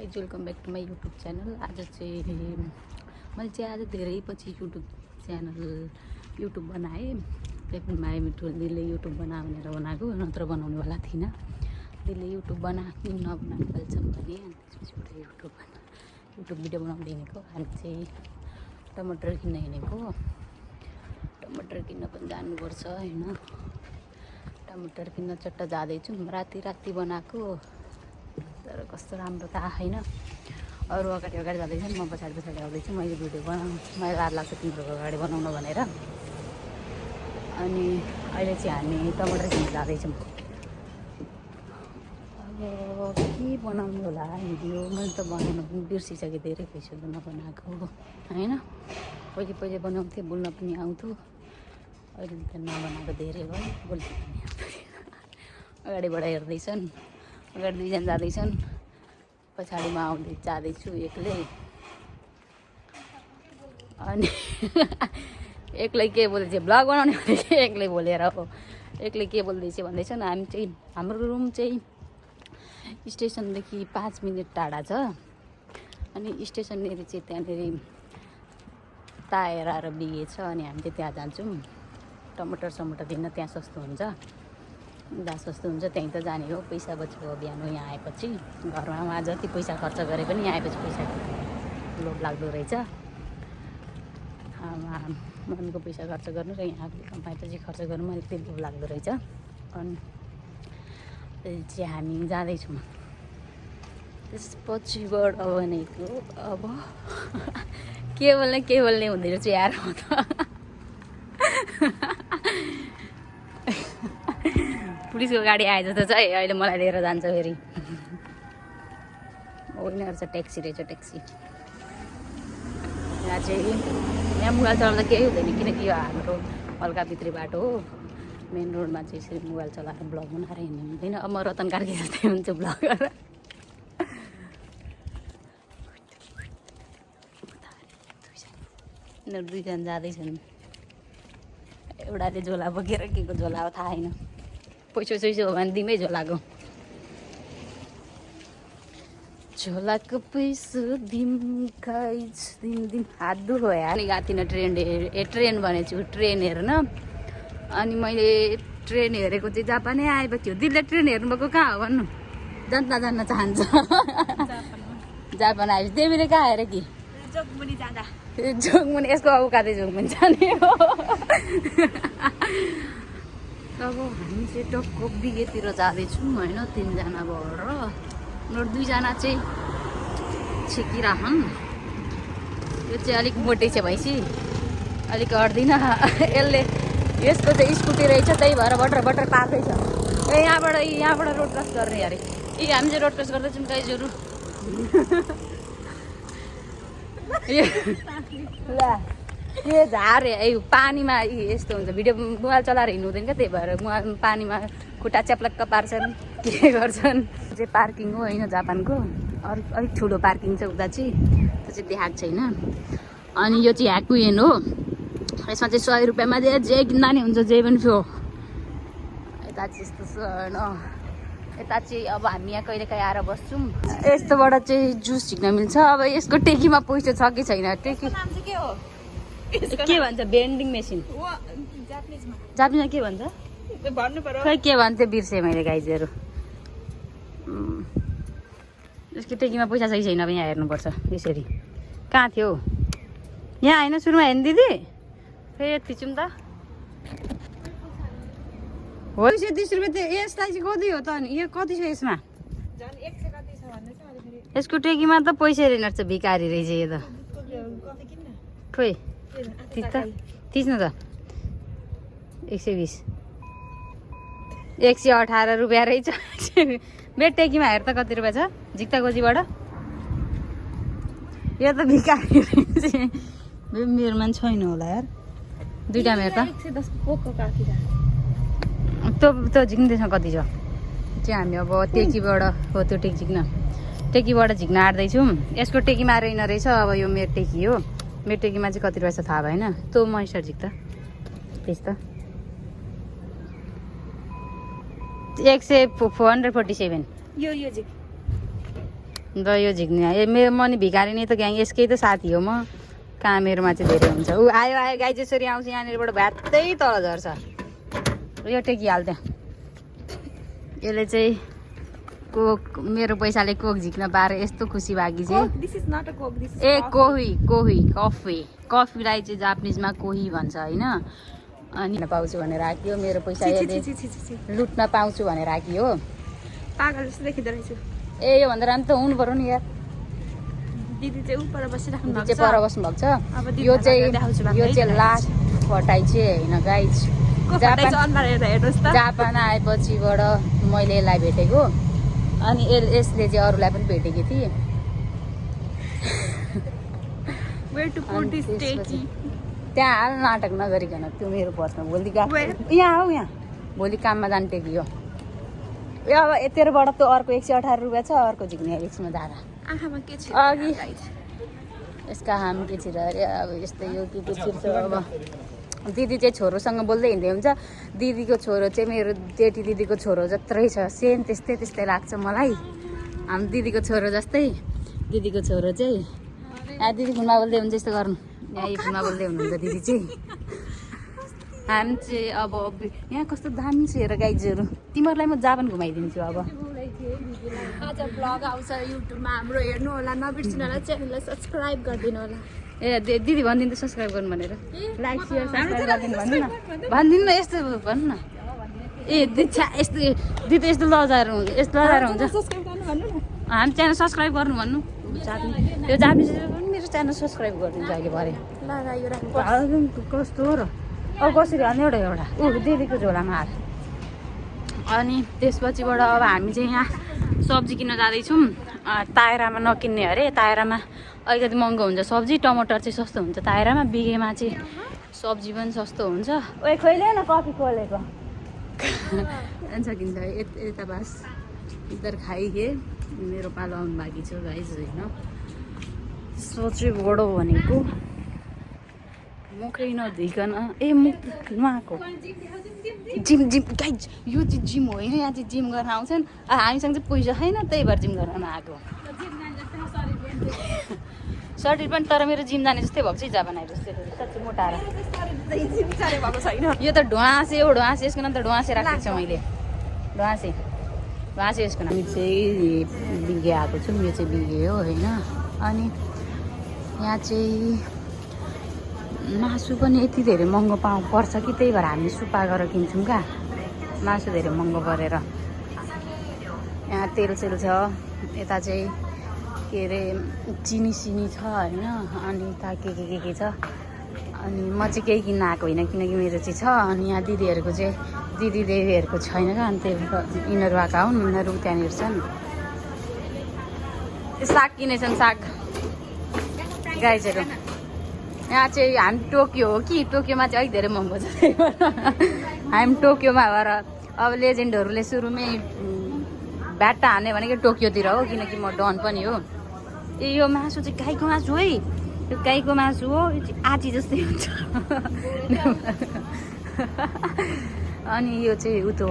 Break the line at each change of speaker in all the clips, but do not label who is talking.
Guys welcome back to my YouTube channel. आज चाहिँ मैले चाहिँ आज धेरै पछि युट्युब बनाएँ। त्यही पनि माया मिठो दिदीले युट्युब बना भनेर बनाएको, नत्र बनाउनेवाला थिइनँ। दिदीले युट्युब बनाएको नबनाएको फल्छौँ भने अनि त्यसपछिबाट युट्युब भिडियो बनाउनु हिँडेको। हामी चाहिँ टमाटर किन्न हिँडेको। टमाटर किन्न पनि जानुपर्छ होइन। टमाटर किन्न चट्ट जाँदैछौँ। राति बनाएको तर कस्तो राम्रो त आएन। अरू अगाडि जाँदैछन्, म पछाडि आउँदैछु। मैले भिडियो बनाउनु मलाई डर लाग्छ तिम्रो अगाडि बनाउन भनेर। अनि अहिले चाहिँ हामी टमाटर किन्न जाँदैछौँ। अब के बनाउनु होला भिडियो, मैले त बनाउनु पनि बिर्सिसकेँ। धेरै भइसक्यो नबनाएको होइन। पहिले बनाउँथेँ, बोल्न पनि आउँथ्यो। अहिले त नबनाएको धेरै भयो, बोल्नु पनि आउँथ्यो। अगाडिबाट हेर्दैछन्, अगाडि दुईजना जाँदैछन्, पछाडि म जाँदैछु एक्लै। अनि एक्लै के बोल्दैछ, भ्लग बनाउने भनेको एक्लै बोलेर हो। एक्लै के बोल्दैछ भन्दैछन्। हामी चाहिँ हाम्रो रुम चाहिँ स्टेसनदेखि 5 मिनट टाढा छ। अनि स्टेसननेरि चाहिँ त्यहाँनिर टायर र बिहे छ। अनि हामी चाहिँ त्यहाँ जान्छौँ। टमाटर दिन त्यहाँ सस्तो हुन्छ, जहाँ सस्तो हुन्छ त्यहीँ त जाने हो। पैसा बचेको बिहान यहाँ आएपछि। घरमा उहाँ जति पैसा खर्च गरे पनि यहाँ आएपछि पैसा लोभ लाग्दो रहेछ। मनको पैसा खर्च गर्नु र यहाँ कमाएपछि खर्च गर्नु अलिक त्यही लोभ लाग्दो रहेछ। अनि चाहिँ हामी जाँदैछौँ। त्यसपछिबाट भनेको अब के बोल्ने हुँदै रहेछ यार। म त पुलिसको गाडी आए जस्तो छ है। अहिले मलाई लिएर जान्छ फेरि। उनीहरू चाहिँ ट्याक्सी रहेछ, ट्याक्सी। यहाँ चाहिँ यहाँ मोबाइल चलाउँदा केही हुँदैन, किनकि यो हाम्रो हल्का भित्री बाटो हो। मेन रोडमा चाहिँ यसरी मोबाइल चलाएर ब्लग बनाएर हिँड्नु हुँदैन। अब म रतन कार्की जस्तै हुन्छु ब्लगर। यिनीहरू दुईजना जाँदैछन्। एउटाले झोला बोकेर के को झोला हो थाहा छैन। पैसो हो भने दिमै झोलाको। झोलाको पैसो दिम खाइज दिम हात दुखो यार। अनि गएको थिइनँ ट्रेन भनेछु, ट्रेन हेर्न। अनि मैले ट्रेन हेरेको चाहिँ जापानै आएपछि हो। दिदीले ट्रेन हेर्नुभएको कहाँ हो भन्नु? जान्न चाहन्छ। जापान आएपछि देवीले कहाँ हेरे कि जोगमुनि यसको औकातै जोगमुनि जाने हो। अब हामी चाहिँ टक्क बिहेतिर जाँदैछौँ होइन। 3 जना भएर उनीहरू 2 जना चाहिँ छिकिराखन्। यो चाहिँ अलिक मोटै छ भैँसी, अलिक अट्दिन। यसको चाहिँ स्कुटी रहेछ, त्यही भएर बटर पार्दैछ। यहाँबाट रोड क्रस गर्ने अरे। हामी चाहिँ रोड क्रस गर्दैछौँ गाइजहरू। ल यो झार पानीमा यस्तो हुन्छ। भिडियो मोबाइल चलाएर हिँड्नु हुँदैन क्या, त्यही भएर पानीमा खुट्टा च्याप्लक्क पार्छन्, के गर्छन्। चाहिँ पार्किङ हो होइन जापानको। अलिक ठुलो पार्किङ छ उता चाहिँ, त्यो चाहिँ देखाएको छैन। अनि यो चाहिँ ह्याकुएन हो। यसमा चाहिँ 100 रुपियाँमा जे किन्दा नि हुन्छ, जे पनि थियो। यता चाहिँ यस्तो छ होइन। यता चाहिँ अब हामी यहाँ कहिलेकाहीँ आएर बस्छौँ। यस्तोबाट चाहिँ जुस झिक्न मिल्छ। अब यसको टेकीमा पैसा छ कि छैन? टेकी के भन्छ? Vending machine. जापानिजमा के भन्छ खै के भन्थ्यो, बिर्सेँ मैले गाइजहरू। यसको टेकीमा पैसा छ कि छैन अब यहाँ हेर्नुपर्छ। यसरी कहाँ थियो? यहाँ होइन, सुरुमा हेर्नु दिदी। फेरि यति छौँ त हो। 130 रुपियाँ त यसलाई चाहिँ कति हो त? अनि यो कति छ यसमा? यसको टेकीमा त पैसा रहेन रहेछ, भिकारी रहेछ यो त। खोइ थिच्न त 120 118 रुपियाँ रहेछ। मेरो टेकीमा हेर त कति रुपियाँ छ झिक्ता गोजीबाट। यो त भिकारी रहेछ। मेरोमा छैन होला यार। 2टा मेरो त त्यो झिक्दैछ कति छ चाहिँ। हामी अब टेकीबाट हो, त्यो टेकीबाट झिक्न आँट्दैछौँ। यसको टेकीमा रहेन रहेछ। अब यो मेरो टेकी हो। मेरो टेकीमा चाहिँ कति रहेछ थाहा भएन। तँ मैसर झिक्दा त्यस त 447 यो र यो झिक्ने मेरो मनी भिखारी नै त ग्याङ यसकै त साथी हो म कहाँ मेरोमा चाहिँ धेरै हुन्छ ऊ आयो आयो गाई जसरी आउँछ यहाँनिरबाट भ्यात्तै तल झर्छ यो टेकिहाल्थ्यो यसले चाहिँ कोक मेरो पैसाले कोक झिक्न पारे यस्तो खुसी भागी चाहिँ ए कफीलाई चाहिँ जापानिजमा कोही भन्छ होइन अनि पाउँछु भनेर राखियो मेरो पैसा लुट्न पाउँछु भनेर राखियो
पागल जस्तो देखिँदो रहेछ
ए योभन्दा राम्रो त हुनु पर्यो नि यार
दिदी चाहिँ उपर बसिराख्नु
पर बस्नु भएको छ यो चाहिँ लास्ट फटाइ चाहिँ होइन गाइज जापान आएपछिबाट मैले यसलाई भेटेको अनि यसले चाहिँ अरूलाई पनि भेटेकी थिएँ त्यहाँ हाल नाटक नगरिकन त्यो मेरो पर्समा भोलि यहाँ हौ यहाँ भोलि काममा जानु टेकियो अब यतिबाट त अर्को 118 रुपियाँ छ अर्को झिक्ने रिक्समा जाँदा अघि यसका हाम के छिर अरे अब यस्तै यो के छिर्छ अब दिदी चाहिँ छोरोसँग बोल्दै हिँड्दै हुन्छ दिदीको छोरो चाहिँ मेरो जेठी दिदीको छोरो जत्रै छ सेम त्यस्तै लाग्छ मलाई हाम्रो दिदीको छोरो जस्तै दिदीको छोरो चाहिँ दिदी फोनमा बोल्दै हुन्छ यस्तो गर्नु यहाँ यो फोनमा बोल्दै हुनुहुन्छ दिदी चाहिँ हामी चाहिँ अब यहाँ कस्तो दामी छ हेर गाइजहरू तिमीहरूलाई म जापान घुमाइदिन्छु अब
आज ब्लग आउँछ युट्युबमा हाम्रो हेर्नु होला नबिर्सिनु होला च्यानललाई सब्स्क्राइब गरिदिनु होला
ए दिदी भनिदिनु त सब्स्क्राइब गर्नु भनेर लाइक सेयर सब्स्क्राइब गरिदिनु भन्नु न भनिदिनु न यस्तो भन्नु न ए यस्तो दिदी यस्तो लजाएर हुन्छ हामी च्यानल सब्स्क्राइब गर्नु भन्नु त्यो जापानिज पनि मेरो च्यानल सब्स्क्राइब गरिदिन्छ अहिले भरे कस्तो हो र अब कसरी हाल्ने एउटा ऊ दिदीको झोलामा हाल अनि त्यसपछिबाट अब हामी चाहिँ यहाँ सब्जी किन्न जाँदैछौँ तायरामा नकिन्ने अरे तायरामा अलिकति महँगो हुन्छ सब्जी टमाटर चाहिँ सस्तो हुन्छ तायरामा बिहेमा चाहिँ सब्जी पनि सस्तो हुन्छ ओए खोइले न कफी खोलेको सकिन्छ यता बास इधर खाइए मेरो पालो आउनु बाँकी छ गाइज होइन सोचे बडो भनेको मुखै नधुइकन ए मुख नुहाएको जिम गाइज यो चाहिँ जिम होइन यहाँ चाहिँ जिम गर्न आउँछन् हामीसँग चाहिँ पैसा छैन त्यही भएर जिम गर्न आएको सर्टिट पनि तर मेरो जिम जाने जस्तै भएको छ जापान आए जस्तै साँच्चै मोटाएर यो त ढुवासे हो ढुवासे यसको नाम त ढुवासे राखेको छ मैले ढुवासे यसको नाम चाहिँ बिगे आएको छु यो चाहिँ बिगे हो होइन अनि यहाँ चाहिँ मासु पनि यति धेरै महँगो पर्छ कि त्यही भएर हामी सुपा गरेर किन्छौँ क्या मासु धेरै महँगो परेर यहाँ तेलसेल छ यता चाहिँ के अरे चिनी सिनी छ होइन अनि यता के छ अनि म चाहिँ केही किन्न आएको होइन किनकि मेरो चाहिँ छ अनि यहाँ दिदीहरूको चाहिँ दिदी देवीहरूको छैन क्या अनि त्यही यिनीहरू आएका हुन् यिनीहरू त्यहाँनिर छन् साग किनेछन् साग गाइजहरू यहाँ चाहिँ हामी टोकियो हो कि टोकियोमा चाहिँ अलिक धेरै महँगो छ हामी टोकियोमा भएर अब लेजेन्डहरूले सुरुमै भ्याट्टा हान्ने भनेको टोकियोतिर हो किनकि म डन पनि हो ए यो मासु चाहिँ गाईको मासु है यो गाईको मासु हो यो चाहिँ आँटी जस्तै हुन्छ अनि यो चाहिँ उतो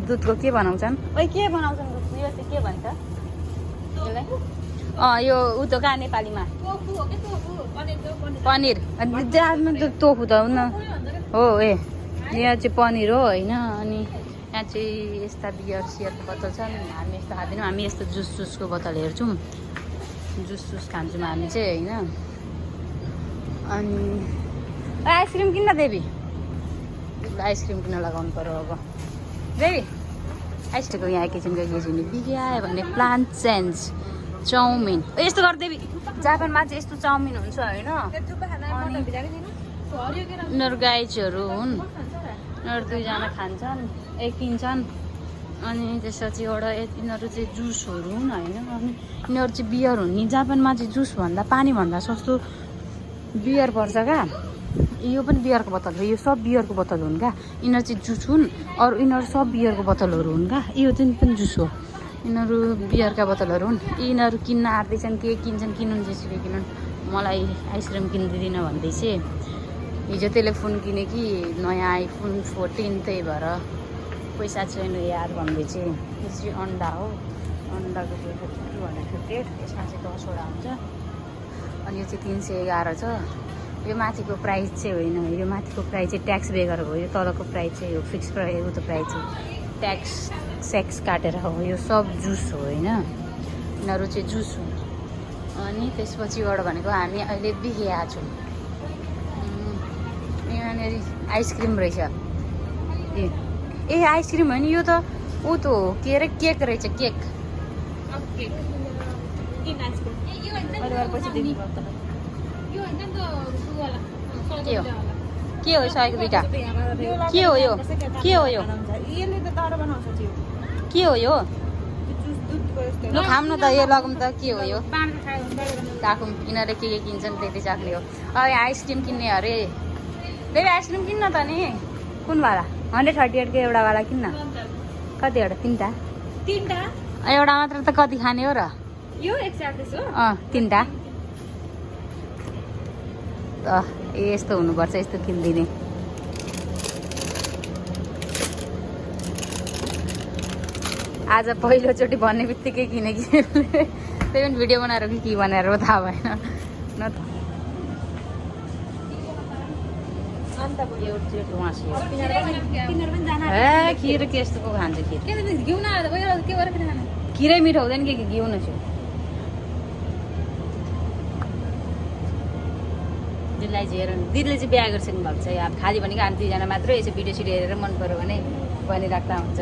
दुधको के बनाउँछन् ओइ के बनाउँछन् यो चाहिँ के भन्छ यो उतो कहाँ नेपालीमा पनिर तोफु त हुन्न हो ए यहाँ चाहिँ पनिर हो होइन अनि यहाँ चाहिँ यस्ता बियर सियरको बोतल छन् हामी यस्तो खाँदैनौँ हामी यस्तो जुसको बोतल हेर्छौँ जुस खान्छौँ हामी चाहिँ होइन अनि आइसक्रिम किन्न देवी आइसक्रिम किन्न लगाउनु पर्यो अब देवी आइसक्रिमको यहाँ किचनको गेजिनी बिगे आयो भने प्लान्ट चेन्ज चाउमिन यस्तो गर्दै जापानमा चाहिँ यस्तो चाउमिन हुन्छ होइन यिनीहरू गाइजहरू हुन् यिनीहरू दुईजना खान्छन् किन्छन् अनि त्यसपछि एउटा यिनीहरू चाहिँ जुसहरू हुन् होइन अनि यिनीहरू चाहिँ बियर हुन् नि जापानमा चाहिँ जुसभन्दा पानीभन्दा सस्तो बियर पर्छ क्या यो पनि बियरको बोतल हो यो सब बियरको बोतल हुन् क्या यिनीहरू चाहिँ जुस हुन् अरू यिनीहरू सब बियरको बोतलहरू हुन् क्या यो चाहिँ पनि जुस हो यिनीहरू बियरका बोतलहरू हुन् यिनीहरू किन्न आँट्दैछन् के किन्छन् किन्नु जेसुकै किन्नु मलाई आइसक्रिम किनिदिँदिन भन्दै चाहिँ हिजो टेलिफोन किने कि नयाँ आइफोन 14 त्यही भएर पैसा छैन यार भन्दै चाहिँ त्यसरी अन्डा हो अन्डा अन्डाको त्यो 250 यसमा चाहिँ 10 वटा हुन्छ अनि यो चाहिँ 311 छ यो माथिको प्राइस चाहिँ होइन यो माथिको प्राइस चाहिँ ट्याक्स बेगर हो यो तलको प्राइस चाहिँ यो फिक्स प्राइस उतो प्राइस चाहिँ ट्याक्स सेक्स काटेर हो यो सब जुस हो होइन यिनीहरू चाहिँ जुस हो अनि त्यसपछिबाट भनेको हामी अहिले बिहेआ छौँ यहाँनिर आइसक्रिम रहेछ ए आइसक्रिम होइन यो त ऊ त हो के अरे केक रहेछ केक के हो सयको दुइटा के हो यो के हो यो के हो यो लु खाऊँ न त यो लगाउँ त के हो यो राखौँ यिनीहरूले के किन्छन् त्यति चाख्ने हो अब आइसक्रिम किन्ने अरे फेरि आइसक्रिम किन्न त नि कुनवाला 138 को एउटावाला किन्न कतिवटा तिनवटा एउटा मात्र त कति खाने हो र
यो 140 हो
तिनवटा यस्तो हुनुपर्छ यस्तो किनिदिने आज पहिलोचोटि भन्ने बित्तिकै किनेकी त्यही पनि भिडियो बनाएर कि के बनाएर हो थाहा भएन न त खिर के यस्तो को खान्छ खिरै मिठो हुँदैन कि घिउ न छु दिदीलाई चाहिँ हेर दिदीले चाहिँ बिहा गरिसक्नु भएको छ अब खाली भनेको हामी दुईजना मात्रै यसो भिडियो सिडियो हेरेर मन पऱ्यो भने भनिराख्दा हुन्छ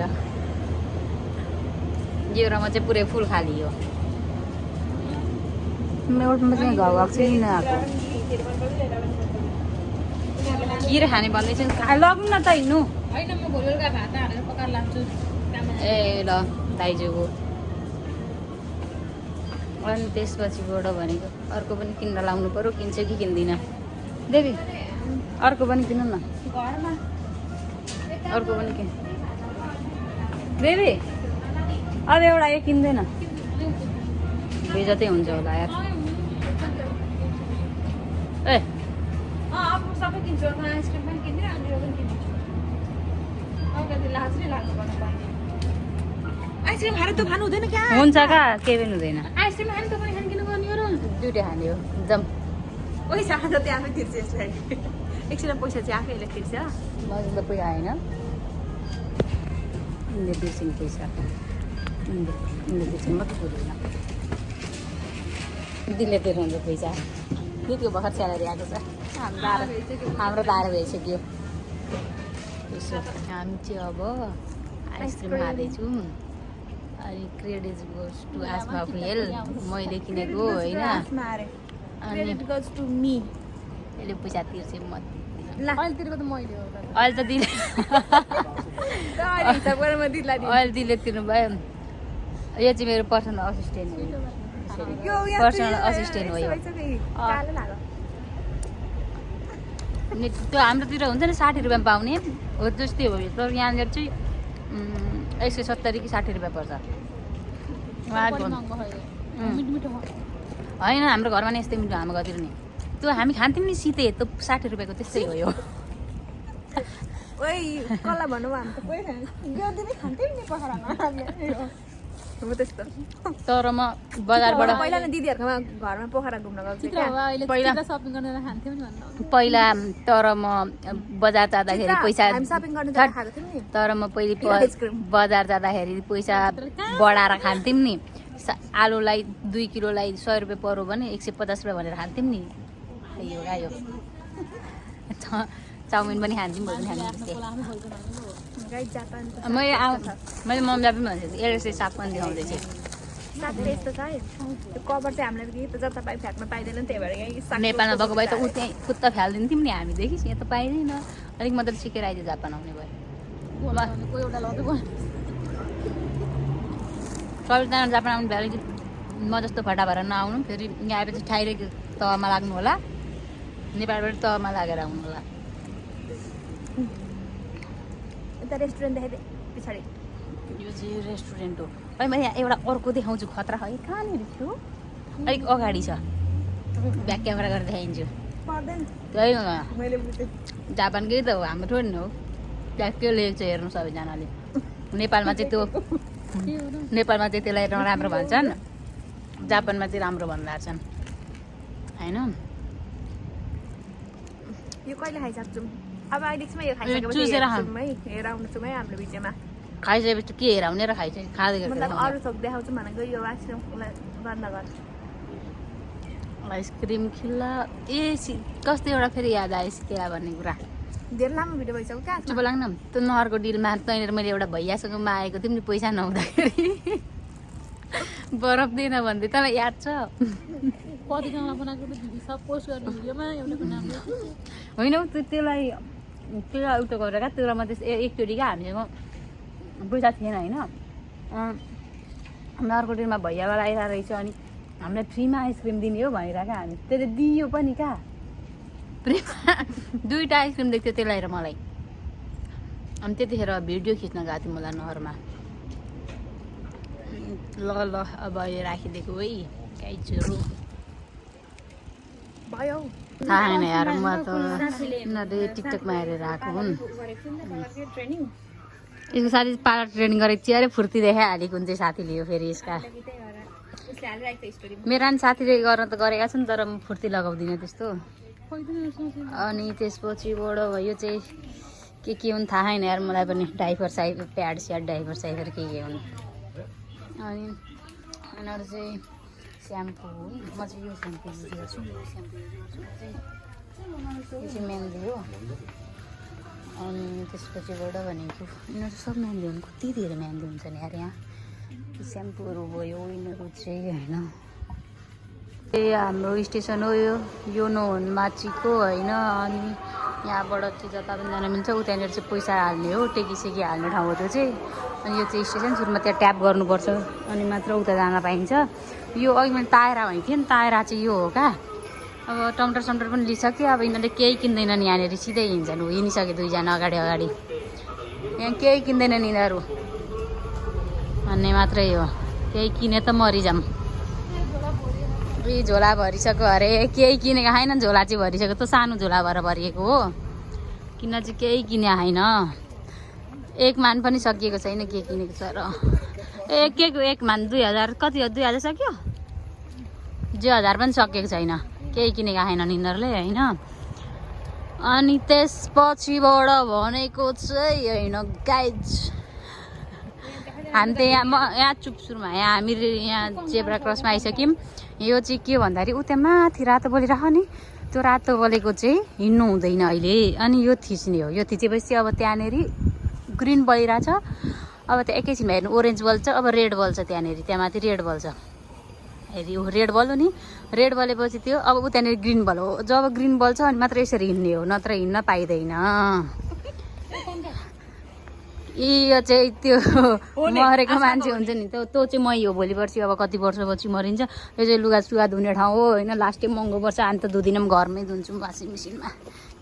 यो रमा चाहिँ पुरै फुल खाली हो एउटामा चाहिँ घाउ भएको चाहिँ किन आएको खिर खाने भन्दैछु लगौँ न त हिँड्नु ए ल दाइजूको अनि त्यसपछिबाट भनेको अर्को पनि किन्न लाउनु पऱ्यो किन्छ कि किन्दिनँ देवी अर्को पनि किन्नु न अर्को पनि किन देवी अब एउटा यो किन्दैन बेजतै हुन्छ होला यार ए
सबै किन्छु आइसक्रिम पनि किन्दिनँ अनि यो पनि किन्छु आइसक्रिम खाएर त खानु हुँदैन क्या
हुन्छ का केही पनि हुँदैन
आइसक्रिम खाने त पनि खाने किन गर्ने हो र
दुइटै खाने हो जम
पैसा त त्यहाँ आफै तिर्छ यसलाई एकछिन पैसा चाहिँ आफैले तिर्छ
मसँग त पैसा आएन उनले बिर्सिनु पैसा उनले बिर्सिनु मात्रै पुग्दैन दिदीले तिर्नुहुन्छ पैसा दिदीको भर्खर स्यालेरी आएको छ हाम्रो त आएर भइसक्यो त्यसो हामी चाहिँ अब आइसक्रिम खाँदैछौँ अनि क्रेडिट गोज टु आस्मा फुल मैले किनेको होइन अनि यसले पैसा तिर्छ म
अहिले तिरेको त मैले हो
अहिले त दिदी अहिले दिदीले तिर्नु भयो यो चाहिँ मेरो पर्सनल असिस्टेन्ट हो पर्सनल असिस्टेन्ट हो यो त्यो हाम्रोतिर हुन्छ नि 60 रुपियाँमा पाउने हो त्यस्तै हो तर यहाँनिर चाहिँ 170 कि 60 रुपियाँ पर्छ होइन हाम्रो घरमा नि यस्तै मिठो हाम्रो घरतिर नि त्यो हामी खान्थ्यौँ नि सिधै त्यो 60 रुपियाँको त्यस्तै हो यो
कसलाई भनौँ हामी त खान्थ्यौँ नि पखरामा हो त्यस्तो
तर म बजारबाट
पहिला न दिदीहरूकोमा घरमा पोखरा घुम्न गएको
पहिला
सपिङ गरेर खान्थ्यौँ नि
पहिला तर म बजार जाँदाखेरि पैसा
सपिङ गर्न खाएको थियौँ नि
तर म पहिले बजार जाँदाखेरि पैसा बढाएर खान्थ्यौँ नि आलुलाई 2 किलोलाई 100 रुपियाँ पऱ्यो भने 150 रुपियाँ भनेर खान्थ्यौँ नि आयो आयो चाउमिन पनि खान्थ्यौँ भोलि मैले मम्मीलाई पनि भन्छु यसले साग पनि देखाउँदै थिएँ
साग यस्तो छ है त्यो कभर चाहिँ हामीले जता पाइ फ्याक्न पाइँदैन नि त्यही भएर
नेपालमा भएको भए त ऊ त्यहीँ कुत्ता फ्यालिदिन्थ्यौँ नि हामी देखिस् यहाँ त पाइँदैन अलिक मात्रै सिकेर आइदियो जापान आउने भयो सबैजना जापान आउनु भयो अलिक म जस्तो फटा भएर नआउनु फेरि यहाँ आएपछि ठाइरहेको तहमा लाग्नु होला नेपालबाट तहमा लागेर आउनु होला
रेस्टुरेन्ट देखाइदिए पछाडि
यो चाहिँ रेस्टुरेन्ट हो है मैले यहाँ एउटा अर्को देखाउँछु खतरा है कहाँनिर थियो अलिक अगाडि छ ब्याक क्यामेरा गरेर देखाइदिन्छु त्यही हो जापानकै त हो हाम्रो थोरै न हो त्यहाँ के लेखेको छ हेर्नु सबैजनाले नेपालमा चाहिँ त्यो नेपालमा चाहिँ त्यसलाई नराम्रो भन्छन्, जापानमा चाहिँ राम्रो भनिरहेछन् होइन।
यो कहिले खाइसक्छौँ अब अहिलेसम्म यो
चुसेर
खाइसकेपछि है हेर आउनुहोस् है हाम्रो भिडियोमा।
खाइसकेपछि के हेराउने र खाइसके खाँदै
मतलब अरू थोक देखाउँछु भनेको यो आइसक्रिमलाई बन्द गर।
आइसक्रिम खिल्ला कस्तो एउटा फेरि याद आएछ क्या भन्ने कुरा।
धेरै लामो भिडियो भइसक्यो क्या।
चुप लाग्न त्यो नहरको डिलमा तैँनिर मैले एउटा भैयासँग मागेको थिएँ नि पैसा नहुँदाखेरि बरफ दिएन भन्दै तँलाई याद छ?
कतिजना बनाएको सब पोस्ट गर्ने भिडियोमा एउटाको नाम
होइन हौ त्यसलाई उल्टो गरेर क्या त्यो मात्रै एकचोटि क्या हामीसँग पैसा थिएन होइन। नहरको डिलमा भैयावाला आइरहेको रहेछ अनि हामीलाई फ्रीमा आइसक्रिम दिने हो भनेर क्या हामी त्यसले दियो पनि क्या। फ्रीमा 2टा आइसक्रिम दिएको थियो त्यसलाई र मलाई। अनि त्यतिखेर भिडियो खिच्न गएको थिएँ मलाई नहरमा। ल ल अब अहिले राखिदिएको है गाइजहरू।
भयो
थाहा छैन यार म त उनीहरूले टिकटकमा हेरेर आएको हुन्। यसको साथी पार्लर ट्रेनिङ गरेको थियो अरे फुर्ती देखाइहालेको हुन्छ साथीले यो फेरि यसका। मेरो नि साथीले गर्न त गरेका छन् तर म फुर्ती लगाउँदिनँ त्यस्तो। अनि त्यसपछिबाट भयो चाहिँ के हुन् थाहा छैन यार मलाई पनि। डाइपर साइपर प्याड स्याड डाइपर साइपर के हुन्। अनि उनीहरू चाहिँ स्याम्पू हुन्। म चाहिँ यो स्याम्पू युज गर्छु। यो स्याम्पू युज गर्छु यो चाहिँ मेहन्दी हो। अनि त्यसपछिबाट भनेको यिनीहरू सब मेहन्दी हुन्। कति धेरै मेहन्दी हुन्छ नि यार यहाँ। स्याम्पूहरू भयो यिनीहरू चाहिँ होइन। हाम्रो स्टेसन हो यो नोन माचीको होइन। अनि यहाँबाट चाहिँ जता पनि जान मिल्छ त्यहाँनिर चाहिँ पैसा हाल्ने हो। टेकीसेकी हाल्ने ठाउँ हो त्यो चाहिँ। अनि यो चाहिँ स्टेसन सुरुमा त्यहाँ ट्याप गर्नुपर्छ अनि मात्र उता जान पाइन्छ। यो अघि मैले तायरा भनेको थिएँ नि तायरा चाहिँ यो हो क्या। अब टमटर समटर पनि लिइसक्यो। अब यिनीहरूले केही किन्दैनन् यहाँनिर सिधै हिँड्छन्। हिँडिसक्यो 2जना अगाडि यहाँ केही किन्दैनन् यिनीहरू भन्ने मात्रै हो। केही किने त मरिजाम। झोला भरिसक्यो अरे केही किनेको छैन। झोला चाहिँ भरिसक्यो त सानो झोला भएर भरिएको हो। किन चाहिँ केही किने छैन। एक मान पनि सकिएको छैन के किनेको छ र। एक मान 2000 कति हो 2000 सक्यो। 2000 पनि सकिएको छैन। केही किनेको छैनन् यिनीहरूले होइन। अनि त्यसपछिबाट भनेको चाहिँ होइन गाइज हामी त यहाँ चुप सुरुमा हामी यहाँ जेब्रा क्रसमा आइसक्यौँ। यो चाहिँ के भन्दाखेरि उता माथि रातो बोलिरह नि त्यो रातो बोलेको चाहिँ हिँड्नु हुँदैन अहिले। अनि यो थिच्ने हो। यो थिचेपछि अब त्यहाँनिर ग्रिन बलिरहेछ। अब त्यो एकैछिनमा हेर्नु ओरेन्ज बल्छ अब रेड बल्छ त्यहाँनिर। त्यहाँ माथि रेड बल्छ हेरी रेड बल्यो नि। रेड बलेपछि त्यो अब त्यहाँनिर ग्रिन बल हो। जब ग्रिन बल्छ अनि मात्र यसरी हिँड्ने हो नत्र हिँड्न पाइँदैन। यो चाहिँ त्यो मरेको मान्छे हुन्छ नि त्यो चाहिँ मै हो। भोलि पर्सि अब कति वर्षपछि मरिन्छ। यो चाहिँ लुगा सुगा धुने ठाउँ हो होइन। लास्टै महँगो पर्छ। अन्त धुँदिनँ घरमै धुन्छौँ वासिङ मेसिनमा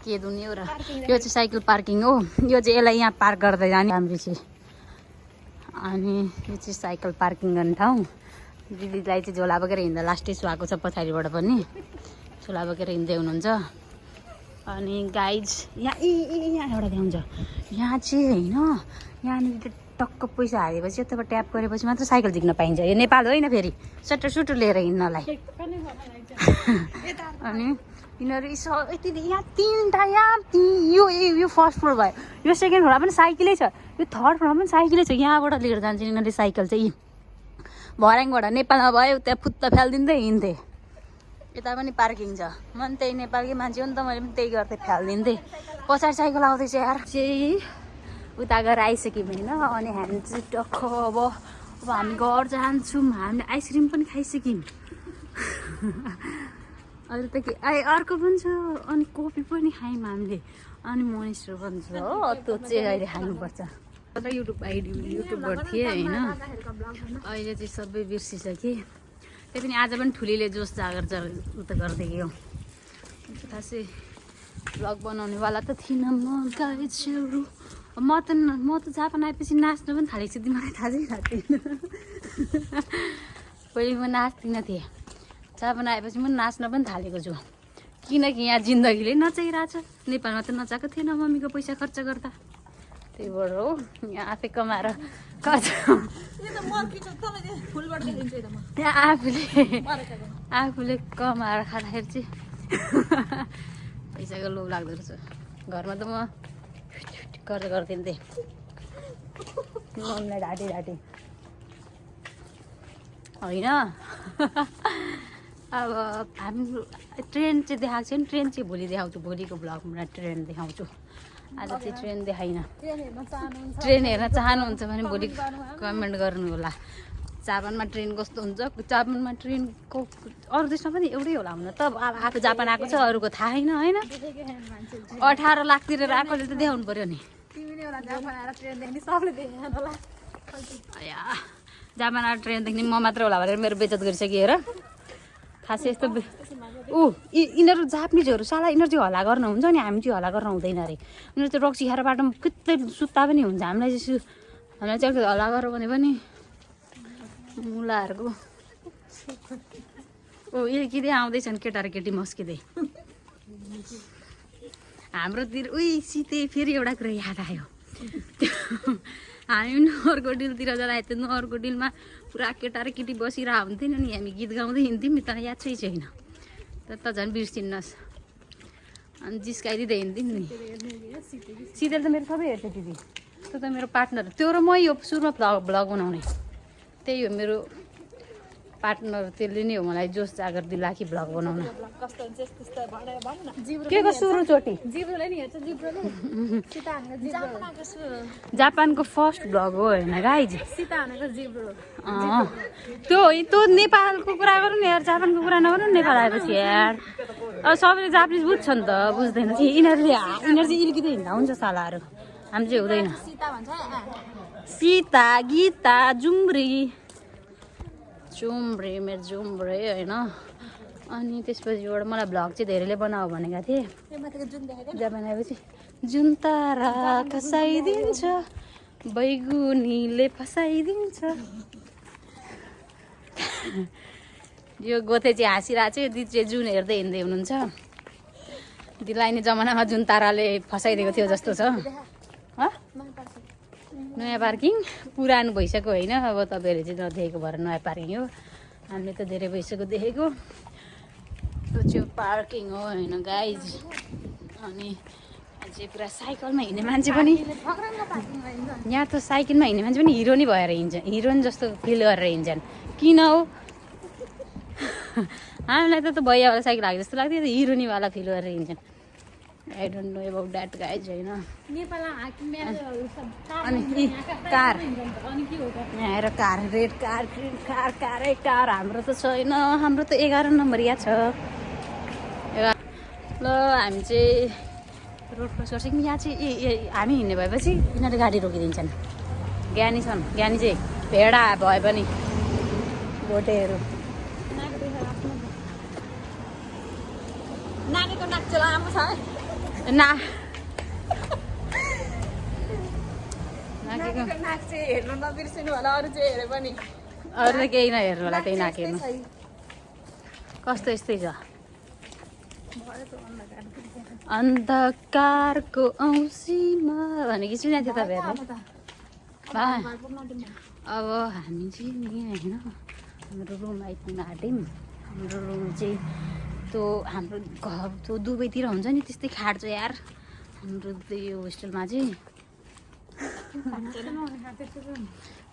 के धुने हो र। यो चाहिँ साइकल पार्किङ हो। यो चाहिँ यसलाई यहाँ पार्क गर्दै जाने हाम्रो चाहिँ। अनि यो चाहिँ साइकल पार्किङ गर्ने ठाउँ। दिदीलाई चाहिँ झोला बोकेर हिँड्दा लास्टै सुहाएको छ पछाडिबाट पनि। झोला बोकेर हिँड्दै हुनुहुन्छ। अनि गाइज यहाँ यहाँ एउटा देखाउँछ। यहाँ चाहिँ होइन यहाँनिर टक्क पैसा हालेपछि अथवा ट्याप गरेपछि मात्र साइकल झिक्न पाइन्छ। यो नेपाल होइन फेरि सटर सुटर लिएर हिँड्नलाई। अनि यिनीहरू यति यहाँ 3टा यहाँ यो फर्स्ट फ्लोर भयो। यो सेकेन्ड फ्लोरमा पनि साइकलै छ। यो थर्ड फ्लोरमा पनि साइकलै छ। यहाँबाट लिएर जान्छ यिनीहरूले साइकल चाहिँ। भर्याङबाट नेपालमा भयो त्यहाँ फुत्त फ्यालिदिँदै हिँड्थेँ। यता पनि पार्किङ छ। म पनि त्यही नेपालकै मान्छे हो नि त मैले पनि त्यही गर्थेँ फ्यालिदिन्थेँ। पछाडि साइकल आउँदैछ यार चाहिँ उता गएर आइसक्यौँ होइन। अनि हामी चाहिँ टक्क अब हामी घर जान्छौँ। हामीले आइसक्रिम पनि खाइसक्यौँ। अहिले त के अर्को पनि छ। अनि कफी पनि खायौँ हामीले। अनि मोनिस्टर पनि छ हो त्यो चाहिँ अहिले खानुपर्छ। युट्युबबाट थिएँ होइन। अहिले चाहिँ सबै बिर्सिसकेँ। त्यही पनि आज पनि ठुलीले जोस जागर उता गर्दै गयो। खासै भ्लग बनाउनेवाला त थिइनँ म गाइजहरू। म त जापान आएपछि नाच्न पनि थालेको छु। मलाई थाहा छैन। पहिले म नाच्दिनँ थिएँ। जापान आएपछि म नाच्न पनि थालेको छु। किनकि यहाँ जिन्दगीले नचाइरहेछ। नेपालमा त नचाएको थिएन मम्मीको पैसा खर्च गर्दा। त्यही भएर हो यहाँ आफै कमाएर आफूले कमाएर खाँदाखेरि चाहिँ पैसाको लोभ लाग्दो रहेछ घरमा त म गर्दिन्थेँ मम्मीलाई ढाँटी होइन अब हाम्रो ट्रेन चाहिँ देखाएको छैन ट्रेन चाहिँ भोलि देखाउँछु भोलिको भ्लगमा ट्रेन देखाउँछु आज चाहिँ ट्रेन देखाइन ट्रेन हेर्न चाहनुहुन्छ भने भोलि कमेन्ट गर्नु होला जापानमा ट्रेन कस्तो हुन्छ जापानमा ट्रेनको अरू देशमा पनि एउटै होला हुन त अब आफू जापान आएको छ अरूको थाहा छैन होइन 18 लाख तिरेर आएकोले त देखाउनु पर्यो नि जापान आएर ट्रेन देख्ने म मात्र होला भनेर मेरो बेइज्जत गरिसकेँ हेर खासै यस्तो यिनीहरू जापानिजहरू साला यिनीहरू चाहिँ हल्ला गर्न हुन्छ नि हामी चाहिँ हल्ला गर्न हुँदैन अरे यिनीहरू चाहिँ रक्सी खाएर बाटोमा कित्तै सुत्ता पनि हुन्छ हामीलाई चाहिँ हल्ला गर भने पनि मुलाहरूको इल्किँदै आउँदैछन् केटा र केटी मस्किँदै हाम्रोतिर सिते फेरि एउटा कुरा याद आयो हामी नहरको डिलतिर जाँदाखेरि त्यो नहरको डिलमा पुरा केटा र केटी बसिरहेको हुन्थ्यो नि हामी गीत गाउँदै हिँड्थ्यौँ नि तर याद छैन त झन् बिर्सिन्नस् अनि जिस्काइदिँदै हिँड्थ्यौँ नि सितेर त मेरो सबै हेर्छ दिदी त्यो त मेरो पार्टनर त्यो र मै हो सुरुमा भ्लग बनाउने त्यही हो मेरो पार्टनर त्यसले नै हो मलाई जोस जागर दिला कि भ्लग बनाउन के को सुरुचोटि जापानको फर्स्ट भ्लग हो होइन गाइज त्यो नेपालको कुरा गरौँ न यार जापानको कुरा नगरौँ न नेपाल आएपछि यार अब सबैले जापानिज बुझ्छ नि त बुझ्दैन यिनीहरू चाहिँ इल्किँदै हिँड्दा हुन्छ सालाहरू हामी चाहिँ हुँदैन सीता गीता जुम्री मेरो जुम्रे होइन अनि त्यसपछि एउटा मलाई भ्लग चाहिँ धेरैले बनाऊ भनेको थिएँ जापान आएपछि जुन तारा खसाइदिन्छ बैगुनीले फसाइदिन्छ यो गोथे चाहिँ हाँसिरहेको चाहिँ दिदी चाहिँ जुन हेर्दै हिँड्दै हुनुहुन्छ दिलाइने जमानामा जुन ताराले फसाइदिएको थियो जस्तो छ नयाँ पार्किङ पुरानो भइसक्यो होइन अब तपाईँहरूले चाहिँ नदेखेको भएर नयाँ पार्किङ हो हामीले त धेरै भइसक्यो देखेको त्यो चाहिँ पार्किङ हो होइन गाइज अनि अझै पुरा साइकलमा हिँड्ने मान्छे पनि यहाँ त साइकलमा हिँड्ने मान्छे पनि हिरो नै भएर हिँड्छ हिरोइन जस्तो फिल गरेर हिँड्छन् किन हो हामीलाई त भैयावाला साइकल हाके जस्तो लाग्थ्यो हिरोनीवाला फिल गरेर हिँड्छन् I don't know about that guys होइन अनि कार यहाँ आएर car red car green car कारै कार हाम्रो त छैन हाम्रो त 11 नम्बर यहाँ छ ल हामी चाहिँ रोड क्रस गर्छौँ यहाँ चाहिँ हामी हिँड्ने भएपछि यिनीहरूले गाडी रोकिदिन्छन् ज्ञानी छन् ज्ञानी चाहिँ भेडा भए पनि भोटेहरू नानीको नाक चाहिँ लामो छ नाक चाहिँ हेर्नु नबिर्सिनु होला अरू चाहिँ हेरे पनि अरू त केही नहेर्नु होला त्यही नाक हेर्नु कस्तो यस्तै छ अन्धकारको औँसीमा भनेको सुनेको थियो तपाईँहरूले अब हामी चाहिँ नि होइन हाम्रो रुम आइपुग्न आँट्यौँ हाम्रो रुम चाहिँ त्यो हाम्रो घर त्यो दुबईतिर हुन्छ नि त्यस्तै खाट छ यार हाम्रो यो होस्टेलमा चाहिँ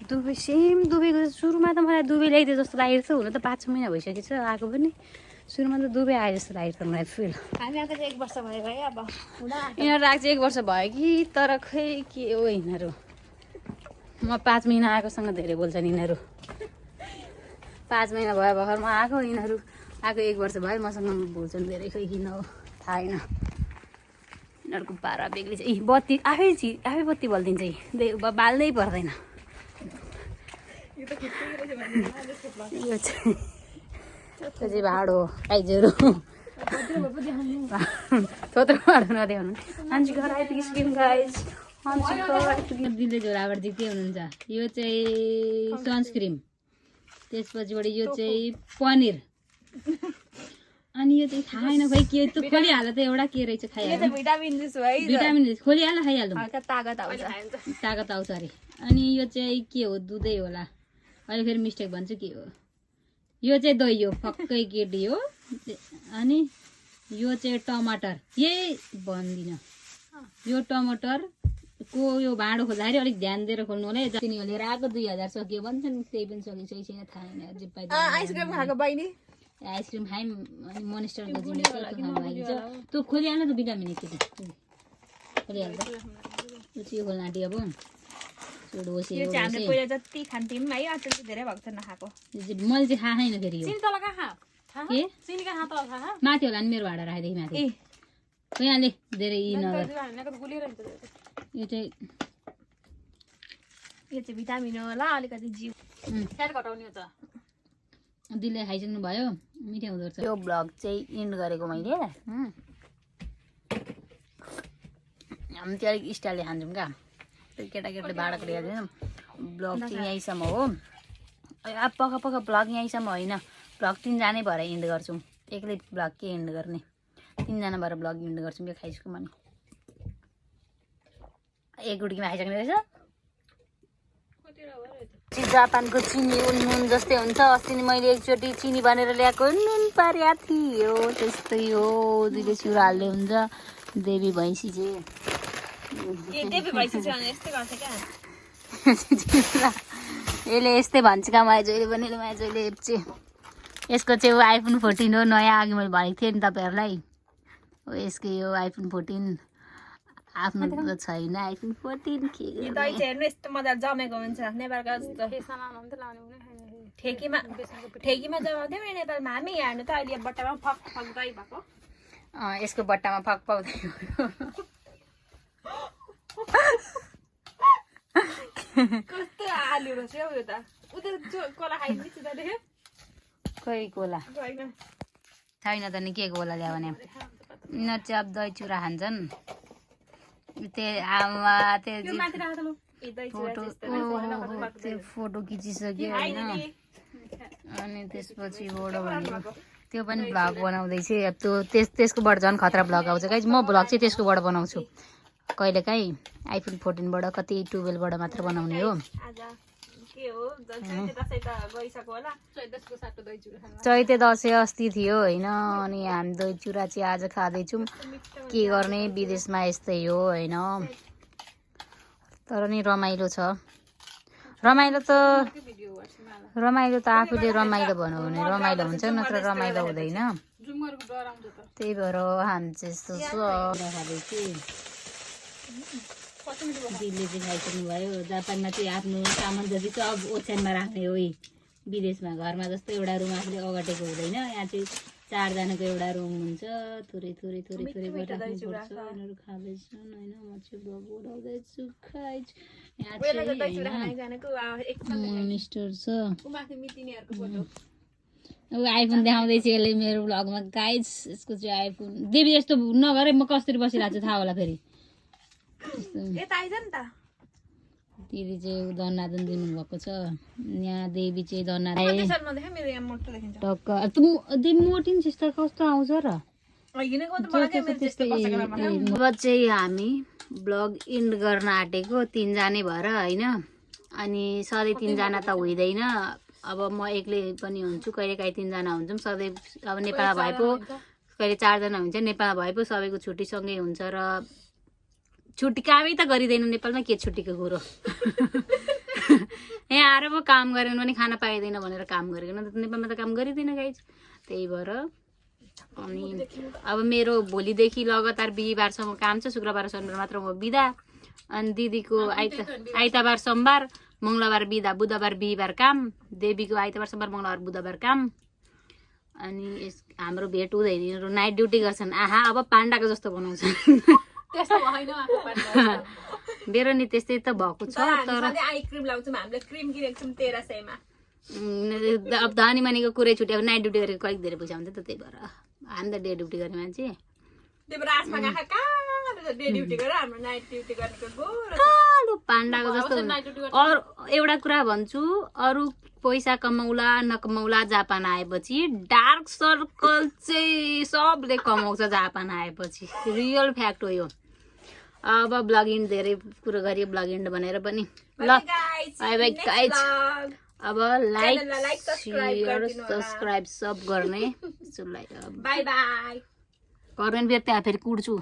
दुबई सेम दुबईको सुरुमा त मलाई दुबई ल्याइदियो जस्तो लागेको छ हुन त 5-6 महिना भइसकेको छ आएको पनि सुरुमा त दुबई आयो जस्तो लागेको छ मलाई फिल यिनीहरू आएको चाहिँ 1 वर्ष भयो कि तर खै के हो यिनीहरू म 5 महिना आएकोसँग धेरै बोल्छन् यिनीहरू 5 महिना भयो भर्खर म आएको यिनीहरू आएको 1 वर्ष भयो मसँग बोल्छन् धेरै खै किन हो थाहा छैन यिनीहरूको पारा बेग्लै छ बत्ती आफै बत्ती बल्दिन्छ बाल्नै पर्दैन यो चाहिँ भाडो हो आइजहरू थोत्रो भाडो नदेखाउनु मान्छे घर आइपुगिसक्यौँ गाइज दिदीले झोलाबाट चाहिँ के हुनुहुन्छ यो चाहिँ सनस्क्रिम त्यसपछिबाट यो चाहिँ पनिर अनि यो चाहिँ थाहा छैन खै के त्यो खोलिहाल्दा त एउटा के रहेछ खाइहाल्नु भिटामिन खोलिहाल्दा खाइहाल्नु तागत आउँछ अरे अनि यो चाहिँ के हो दुधै होला अहिले फेरि मिस्टेक भन्छु के हो यो चाहिँ दही हो पक्कै केटी हो अनि यो चाहिँ टमाटर यही भन्दिनँ यो टमाटरको यो भाँडो खोज्दाखेरि अलिक ध्यान दिएर खोल्नु होला जति लिएर आएको 2000 सक्यो भन्छन् त्यही पनि सकिसकेको छैन थाहा छैन जे पाइदियो
आइसक्रिम खाएको बहिनी
आइसक्रिम खायौँ अनि मोनेस्टरको जिनिस त्यो खोलिहाल्नु त भिटामिन केटी खोलिहाल्छ त्यो चाहिँ खोल्न आँटी अब
यो चाहिँ हामीले पहिला जति खान्थ्यौँ है अचेल चाहिँ धेरै भएको छ नखाएको
मैले चाहिँ खाएको छैन फेरि यो के माथि होला नि मेरो भाडा राखेदेखि माथि यहाँले धेरै यो चाहिँ
भिटामिन होला अलिकति जिउ
दिदीले खाइसक्नु भयो मिठो हुँदो रहेछ यो ब्लग चाहिँ इन्ड गरेको मैले हामी चाहिँ अलिक स्टाइलले खान्छौँ क्या केटाकेटीले भाडा गरिहाल्दैन ब्लग चाहिँ यहीँसम्म हो अब पक्का पक्का ब्लग यहीँसम्म होइन ब्लग 3 जानै भएर इन्ड गर्छौँ एक्लै ब्लग के इन्ड गर्ने 3 जना भएर ब्लग इन्ड गर्छौँ यो खाइसक्यो भने एक गुडकीमा खाइसक्ने रहेछ जापानको चिनी नुन जस्तै हुन्छ अस्ति नि मैले एकचोटि चिनी भनेर ल्याएको नुन पार्या थियो त्यस्तै हो दुईले चिउरा हाल्दै हुन्छ देवी भैँसी चाहिँ यसले यस्तै भन्छ क्या माया जहिले पनि जहिले एप्चे यसको चाहिँ आइफोन 14 हो नयाँ अघि मैले भनेको थिएँ नि तपाईँहरूलाई हो यसको यो आइफोन 14 आफ्नो त छैन आइफोन 14 के
हेर्नु यस्तो मजाले जमेको हुन्छ नेपालको जस्तो ठेकीमा जमाउँथ्यौँ नि नेपालमा हामी हेर्नु त अहिले बट्टामा फक फक दही भएको
यसको बट्टामा फक पाउँदै
कस्तो आलु रहेछ हौ यो त उता कोला खाइदिन्छ त देख्यो
खोइ कोला छैन त नि के कोला ल्यायो भने यिनीहरू चाहिँ अब दही चिउरा खान्छन् फोटो खिचिसक्यो होइन अनि त्यसपछि त्यो पनि भ्लग बनाउँदैछु अब त्यसकोबाट झन् खतरा भ्लग आउँछ गाइज म भ्लग चाहिँ त्यसकोबाट बनाउँछु कहिलेकाहीँ आइफोन 14 बाट कति 12 बाट मात्र बनाउने हो चैते दसैँ अस्ति थियो होइन अनि हामी दही चिउरा चाहिँ आज खाँदैछौँ के गर्ने विदेशमा यस्तै हो होइन तर नि रमाइलो छ रमाइलो त आफूले रमाइलो भनौँ भने रमाइलो हुन्छ नत्र रमाइलो हुँदैन त्यही भएर हामी चाहिँ यस्तो खाँदैछु दिदीले चाहिँ खाइसक्नु भयो जापानमा चाहिँ आफ्नो सामान जति चाहिँ अब ओछ्यानमा राख्ने हो विदेशमा घरमा जस्तो एउटा रुम आफूले अगाटेको हुँदैन यहाँ चाहिँ 4 जनाको एउटा रुम हुन्छ थोरै गरेर राख्नुपर्छ यिनीहरू खाँदैछन् होइन म चाहिँ भ्लग बनाउँदैछु यहाँ चाहिँ मोनिस्टर छ अब आइफोन देखाउँदैछु यसले मेरो भ्लगमा गाइज यसको चाहिँ आइफोन देवी यस्तो नगरे म कसरी बसिरहेको छु थाहा होला फेरि दिदी चाहिँ दन्नादन दिनुभएको छ यहाँ देवी चाहिँ दन्नादन मोटिन सिस्टर कस्तो आउँछ र अब चाहिँ हामी ब्लग इन्ड गर्न आँटेको 3 जानै भएर होइन अनि सधैँ 3 जना त हुँदैन अब म एक्लै पनि हुन्छु कहिलेकाहीँ 3 जना हुन्छौँ सधैँ अब नेपालमा भए पो कहिले 4 जना हुन्छ नेपालमा भए पो सबैको छुट्टी सँगै हुन्छ र छुट्टी कामै त गरिँदैन नेपालमा के छुट्टीको कुरो यहाँ आएर पो काम गरेन भने खाना पाइँदैन भनेर काम गरेको न त नेपालमा त काम गरिँदैन गाइज त्यही भएर अनि अब मेरो भोलिदेखि लगातार बिहिबारसम्म काम छ शुक्रबार शनिबार मात्र म बिदा अनि दिदीको आइतबार सोमबार मङ्गलबार बिदा बुधबार बिहिबार काम देवीको आइतबार सोमबार मङ्गलबार बुधबार काम अनि हाम्रो भेट हुँदैन यिनीहरू नाइट ड्युटी गर्छन् आहा अब पाण्डाको जस्तो बनाउँछन् मेरो नि त्यस्तै त भएको छ तर अब धनी मानीको कुरै छुट्यो अब नाइट ड्युटी गरेको अलिक धेरै पैसा हुन्छ त त्यही भएर हामी त डे ड्युटी गर्ने मान्छे पाण्डाको जस्तो अरू एउटा कुरा भन्छु अरू पैसा कमाउला नकमाउला जापान आएपछि डार्क सर्कल चाहिँ सबले कमाउँछ जापान आएपछि रियल फ्याक्ट हो यो अब ब्लग इन्ड धेरै कुरो गरियो ब्लग इन्ड भनेर पनि ल बाई बाई गाइज अब लाइक सेयर सब्सक्राइब सब गर्ने
बाई बाई
फेरि त्यहाँ फेरि कुट्छु